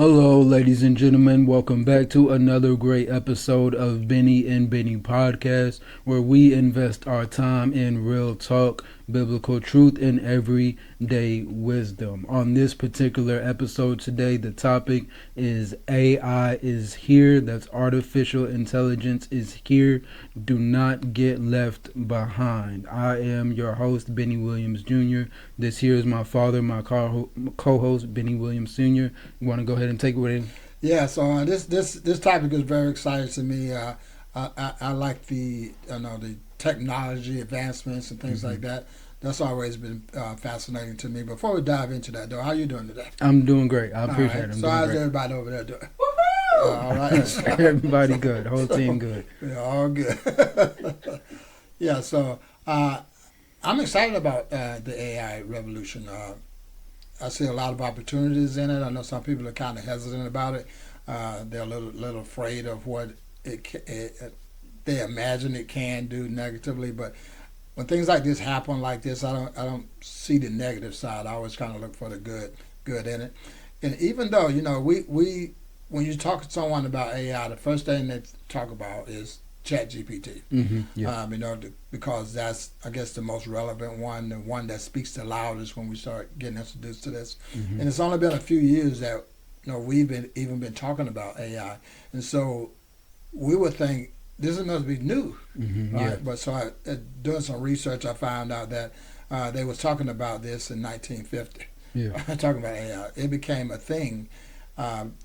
Hello, ladies and gentlemen. Welcome back to another great episode of Bennie Bennie Podcast, where we invest our time in real talk, biblical truth, and everyday wisdom. On this particular episode today, the topic is AI is here. That's artificial intelligence is here. Do not get left behind. I am your host, Bennie Williams Jr. This here is my father, my co-host, Bennie Williams Sr. You want to go ahead and take it with him? Yeah, so this topic is very exciting to me. I like the technology advancements and things like that. That's always been fascinating to me. Before we dive into that, though, how you doing today? I'm doing great. I appreciate it. So how's everybody over there doing? All right. Everybody good. Whole team good. Yeah, all good. Yeah, so I'm excited about the AI revolution. I see a lot of opportunities in it. I know some people are kind of hesitant about it. They're a little afraid of what they imagine it can do negatively. But when things like this happen like this, I don't see the negative side. I always kind of look for the good in it. And even though we when you talk to someone about AI, the first thing they talk about is ChatGPT. Because that's, I guess, the most relevant one, the one that speaks the loudest when we start getting introduced to this. And it's only been a few years that we've been talking about AI, and so we would think this must be new, right? Yeah. But so doing some research, I found out that they was talking about this in 1950. Yeah. Talking about AI, it became a thing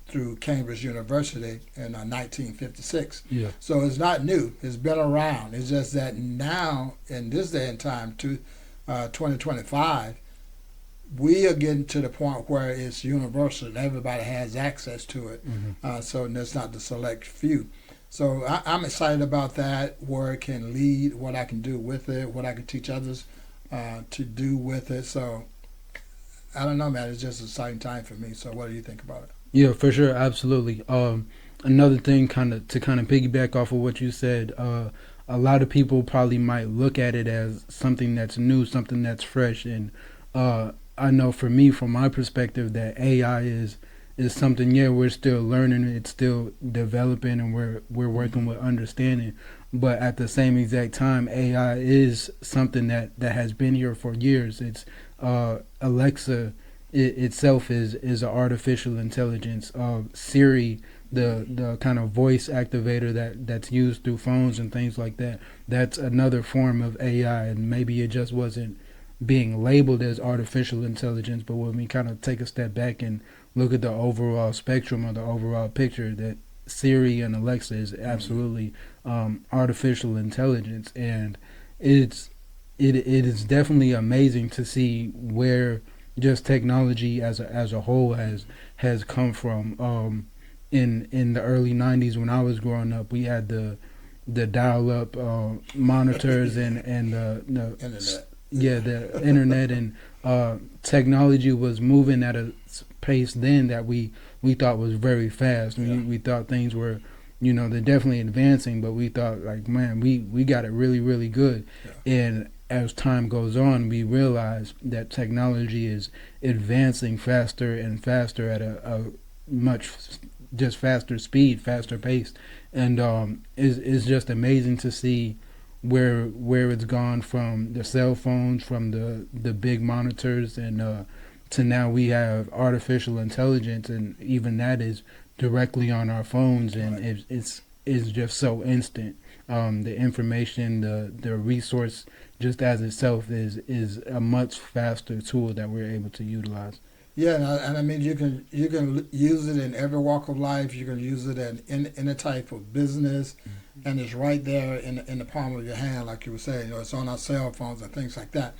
through Cambridge University in 1956. Yeah. So it's not new. It's been around. It's just that now, in this day and time, 2025, we are getting to the point where it's universal and everybody has access to it. So that's not the select few. So I'm excited about that, where it can lead, what I can do with it, what I can teach others to do with it. So I don't know, man. It's just an exciting time for me. So what do you think about it? Yeah, for sure, absolutely. Another thing, to piggyback off of what you said, a lot of people probably might look at it as something that's new, something that's fresh, and I know for me, from my perspective, that AI is something. Yeah, we're still learning, it's still developing, and we're working with understanding. But at the same exact time, AI is something that has been here for years. It's Alexa itself is an artificial intelligence. Siri, the kind of voice activator that's used through phones and things like that, that's another form of AI, and maybe it just wasn't being labeled as artificial intelligence. But when we kind of take a step back and look at the overall spectrum or the overall picture, that Siri and Alexa is absolutely artificial intelligence, and it is definitely amazing to see where just technology as a whole has come from. In the early 90s, when I was growing up, we had the dial-up monitors and the Internet. the internet, and technology was moving at a pace then that we thought was very fast. We thought things were, they're definitely advancing, but we thought, like, man, we got it really, really good. And as time goes on, we realize that technology is advancing faster and faster at a much just faster speed, faster pace, and it's just amazing to see where it's gone from the cell phones, from the big monitors, and to now we have artificial intelligence, and even that is directly on our phones, and it's just so instant. The information, the resource, just as itself, is a much faster tool that we're able to utilize. Yeah, and I mean, you can use it in every walk of life. You can use it in a type of business, and it's right there in the palm of your hand, like you were saying. It's on our cell phones and things like that.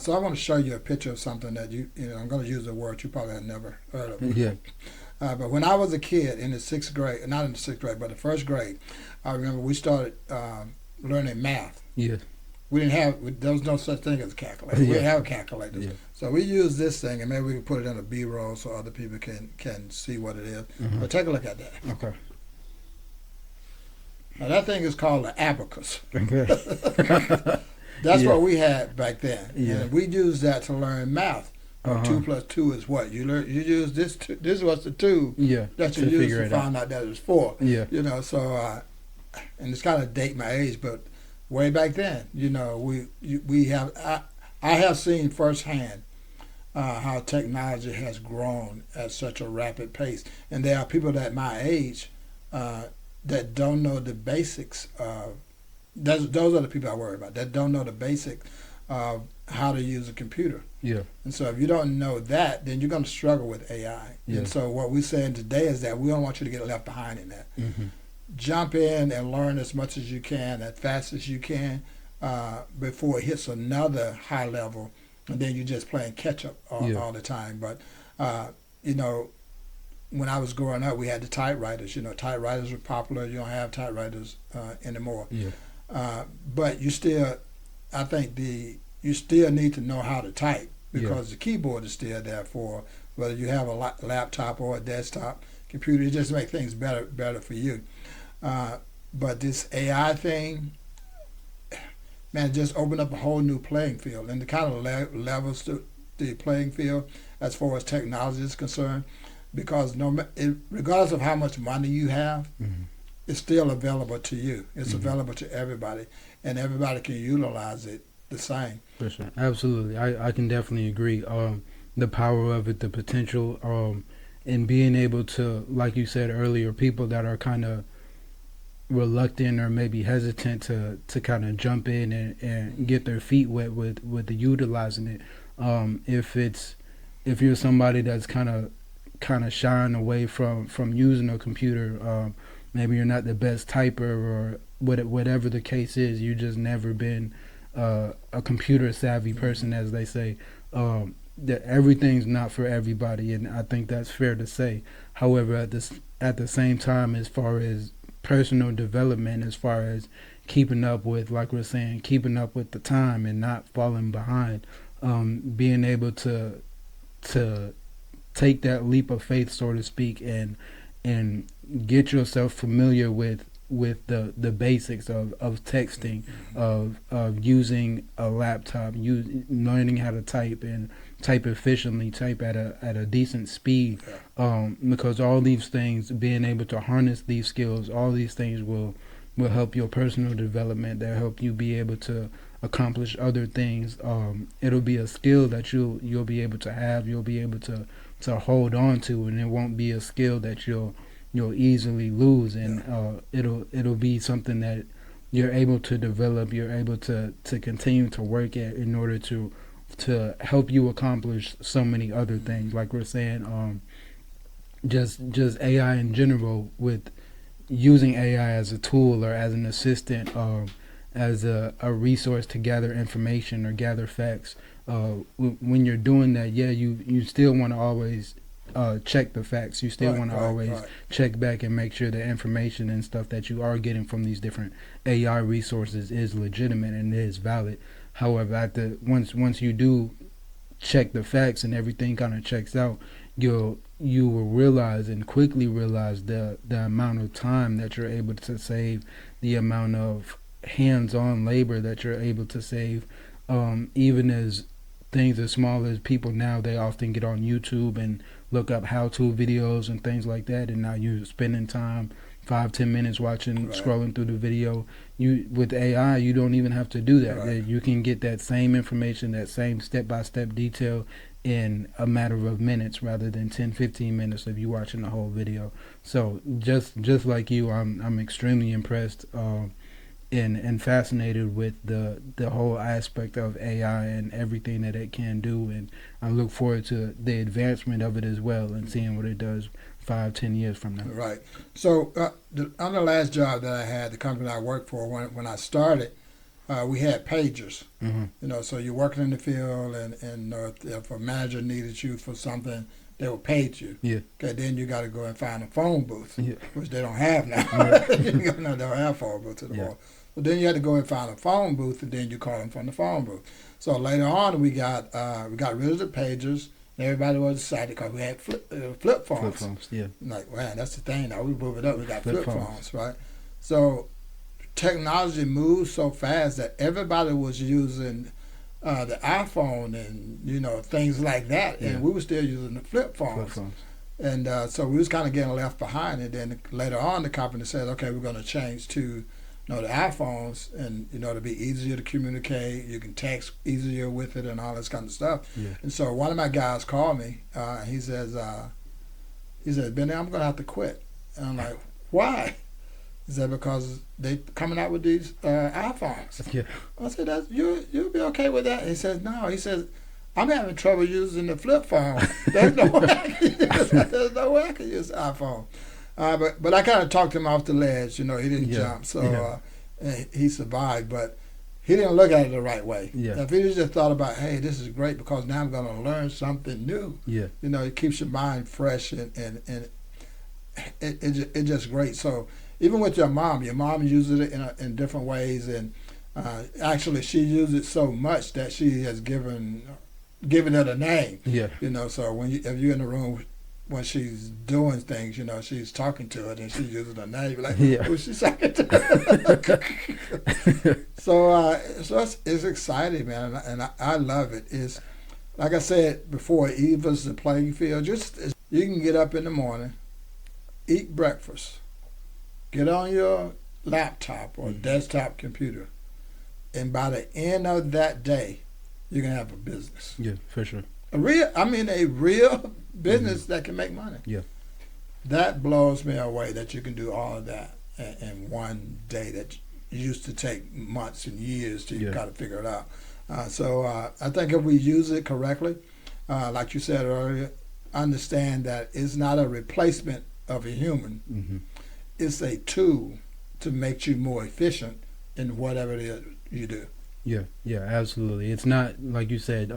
So I want to show you a picture of something that I'm going to use a word you probably have never heard of. Yeah. But when I was a kid in the sixth grade, not in the sixth grade, but the first grade, I remember we started learning math. Yeah. There was no such thing as a calculator. We didn't have calculators. Yeah. So we used this thing, and maybe we can put it in a B-roll so other people can see what it is. But take a look at that. Okay. Now that thing is called an abacus. Okay. That's what we had back then. Yeah. And we used that to learn math. Or 2 + 2 is what? You use this. This was the 2 Yeah. that you used to find out that it was 4. Yeah. So and it's kind of date my age, but way back then, we have. I have seen firsthand how technology has grown at such a rapid pace, and there are people that my age that don't know the basics of. Those are the people I worry about that don't know the basics of how to use a computer. Yeah. And so if you don't know that, then you're going to struggle with AI. Yeah. And so what we're saying today is that we don't want you to get left behind in that. Mm-hmm. Jump in and learn as much as you can, as fast as you can, before it hits another high level, and then you're just playing catch up all the time. But when I was growing up, we had the typewriters. Typewriters were popular. You don't have typewriters anymore. Yeah. But I think you still need to know how to type, because the keyboard is still there for whether you have a laptop or a desktop computer. It just makes things better for you. But this AI thing, man, just opened up a whole new playing field, and the kind of levels to the playing field as far as technology is concerned, because regardless of how much money you have, Mm-hmm. it's still available to you. It's Mm-hmm. available to everybody, and everybody can utilize it the same. For sure. Absolutely. I can definitely agree. The power of it, the potential, and being able to, like you said earlier, people that are kind of reluctant or maybe hesitant to kind of jump in and get their feet wet with the utilizing it. If you're somebody that's kind of shying away from using a computer, maybe you're not the best typer, or whatever the case is, you just never been a computer savvy person, as they say. That everything's not for everybody, and I think that's fair to say. However, at the same time, as far as personal development, as far as keeping up with, like we're saying, keeping up with the time and not falling behind, being able to take that leap of faith, so to speak, and get yourself familiar with the basics of texting, of using a laptop, learning how to type and type efficiently, type at a decent speed, because all these things, being able to harness these skills, all these things will help your personal development. They'll help you be able to accomplish other things. It'll be a skill that you'll be able to have, you'll be able to hold on to, and it won't be a skill that you'll easily lose, and it'll be something that you're able to develop, you're able to continue to work at in order to help you accomplish so many other things. Like we're saying, just AI in general, with using AI as a tool or as an assistant, as a resource to gather information or gather facts. When you're doing that, you still want to always check the facts. You still want to always check back and make sure the information and stuff that you are getting from these different AI resources is legitimate and is valid. However, once you do check the facts and everything kind of checks out, you will realize and quickly realize the amount of time that you're able to save, the amount of hands-on labor that you're able to save, even as things as small as people now, they often get on YouTube and look up how-to videos and things like that, and now you're spending time 5-10 minutes watching, scrolling through the video. With AI, you don't even have to do that. You can get that same information, that same step-by-step detail in a matter of minutes rather than 10-15 minutes of you watching the whole video. So just like you, I'm extremely impressed and fascinated with the whole aspect of AI and everything that it can do, and I look forward to the advancement of it as well and seeing what it does 5-10 years from now. Right. So on the last job that I had, the company I worked for, when I started, we had pagers. Mm-hmm. So you're working in the field, and if a manager needed you for something, they would page you. Yeah. Okay. Then you got to go and find a phone booth, Yeah. which they don't have now. They don't have phone booths anymore. Yeah. So then you had to go and find a phone booth, and then you call them from the phone booth. So later on, we got rid of the pagers. And everybody was excited because we had flip phones. Flip phones, yeah. Like, man, that's the thing. Now we move it up. We got flip phones, right? So technology moves so fast that everybody was using the iPhone and things like that, and we were still using the flip phones. And so we was kind of getting left behind. And then later on, the company said, okay, we're going to change to the iPhones, and to be easier to communicate. You can text easier with it and all this kind of stuff. Yeah. And so one of my guys called me. He says, Benny, I'm going to have to quit. And I'm like, why? He said, because they coming out with these iPhones. Yeah. I said, you'll be okay with that? He says, no. He says, I'm having trouble using the flip phone. There's no way I can use the iPhone. But I kind of talked him off the ledge. He didn't jump, so he survived. But he didn't look at it the right way. Yeah. If he just thought about, hey, this is great because now I'm going to learn something new. Yeah. It keeps your mind fresh and it's just great. So even with your mom uses it in different ways, and actually she uses it so much that she has given it a name. Yeah. So if you're in the room when she's doing things, she's talking to it and she uses a name. You're like, who's she talking to? So it's exciting, man, and I love it. It's like I said before, it evens the playing field. You can get up in the morning, eat breakfast, get on your laptop or desktop computer, and by the end of that day, you're gonna have a business. Yeah, for sure. A real business that can make money. Yeah. That blows me away that you can do all of that in one day that used to take months and years to kind of figure it out. So I think if we use it correctly, like you said earlier, understand that it's not a replacement of a human. Mm-hmm. It's a tool to make you more efficient in whatever it is you do. Yeah, absolutely. It's not, like you said,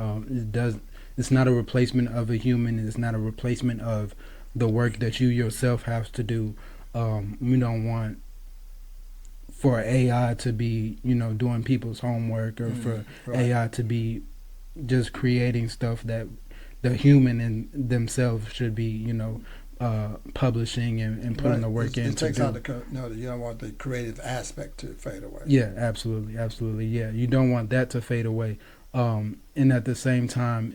it's not a replacement of a human. It's not a replacement of the work that you yourself have to do. We don't want for AI to be, doing people's homework, or for AI to be just creating stuff that the human in themselves should be, publishing and putting the work in. It takes out you don't want the creative aspect to fade away. Yeah, absolutely. Yeah, you don't want that to fade away. And at the same time,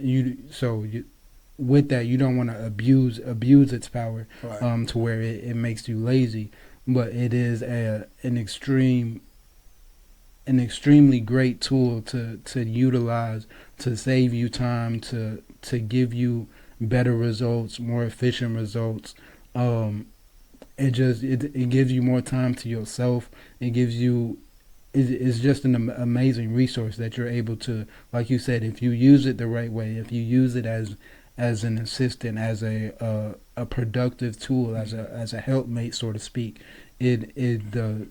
with that, you don't want to abuse its power, to where it makes you lazy. But it is an extremely great tool to utilize, to save you time, to give you better results, more efficient results. It gives you more time to yourself. It's just an amazing resource that you're able to, like you said, if you use it the right way, if you use it as an assistant, as a productive tool, as a helpmate, so to speak, the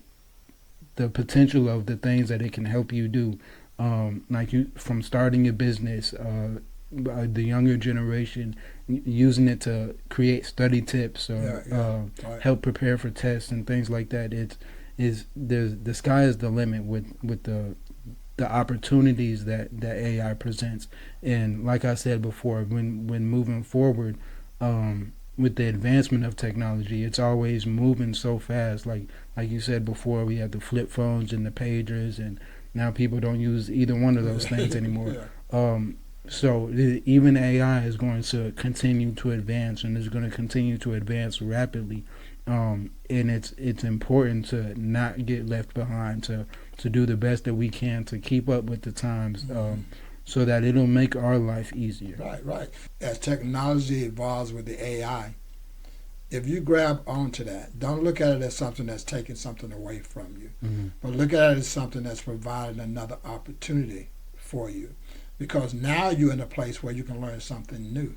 potential of the things that it can help you do, from starting a business, the younger generation using it to create study tips or help prepare for tests and things like that. The sky is the limit with the opportunities that AI presents. And like I said before, when moving forward, with the advancement of technology, it's always moving so fast. Like you said before, we had the flip phones and the pagers, and now people don't use either one of those things anymore. So even AI is going to continue to advance, and is going to continue to advance rapidly. And it's important to not get left behind, to do the best that we can to keep up with the times, so that it'll make our life easier. Right. As technology evolves with the AI, if you grab onto that, don't look at it as something that's taking something away from you, but look at it as something that's providing another opportunity for you. Because now you're in a place where you can learn something new.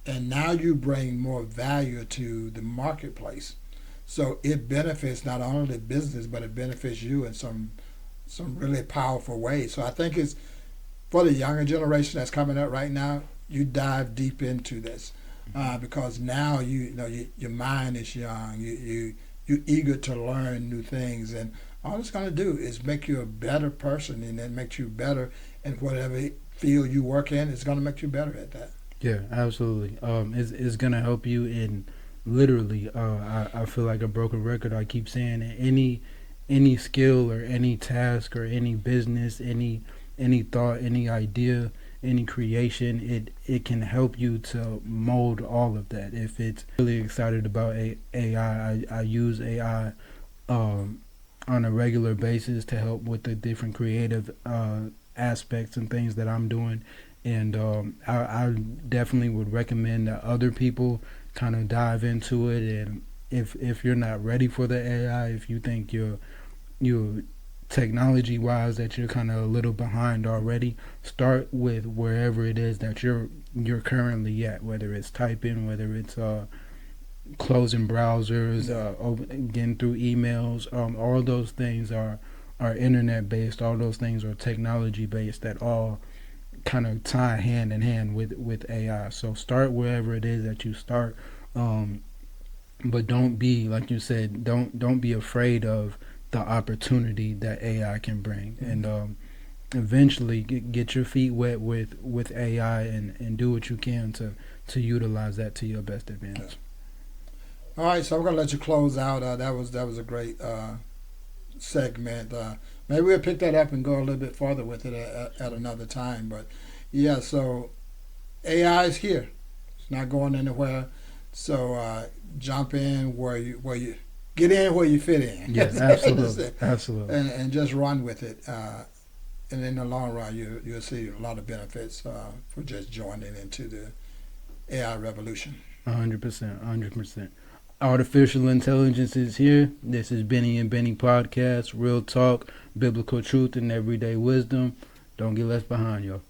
And now you bring more value to the marketplace. So it benefits not only the business, but it benefits you in some really powerful ways. So I think it's for the younger generation that's coming up right now, you dive deep into this, because now your mind is young, you're eager to learn new things, and all it's going to do is make you a better person, and then make you better in whatever field you work in. It's going to make you better at that. Yeah, absolutely. It's going to help you in literally. I feel like a broken record. I keep saying it. Any skill or any task or any business, any any thought, any idea, any creation, it can help you to mold all of that. If it's really excited about AI, I use AI on a regular basis to help with the different creative aspects and things that I'm doing. And I definitely would recommend that other people kind of dive into it. And if you're not ready for the AI, if you think you're technology wise that you're kind of a little behind already, start with wherever it is that you're currently at, whether it's typing, whether it's closing browsers, getting through emails. All those things are internet based. All those things are technology based. That all kind of tie hand in hand with AI. So start wherever it is that you start, but don't be, like you said, don't be afraid of the opportunity that AI can bring, and eventually get your feet wet with AI and do what you can to utilize that to your best advantage. All right, so I'm gonna let you close out. That was a great segment. Maybe we'll pick that up and go a little bit farther with it at another time. But yeah, so AI is here. It's not going anywhere. So jump in where you get in where you fit in. Yes, absolutely, absolutely. And just run with it. And in the long run, you'll see a lot of benefits for just joining into the AI revolution. 100%, 100%. Artificial intelligence is here. This is Bennie and Bennie Podcast. Real talk, biblical truth, and everyday wisdom. Don't get left behind, y'all.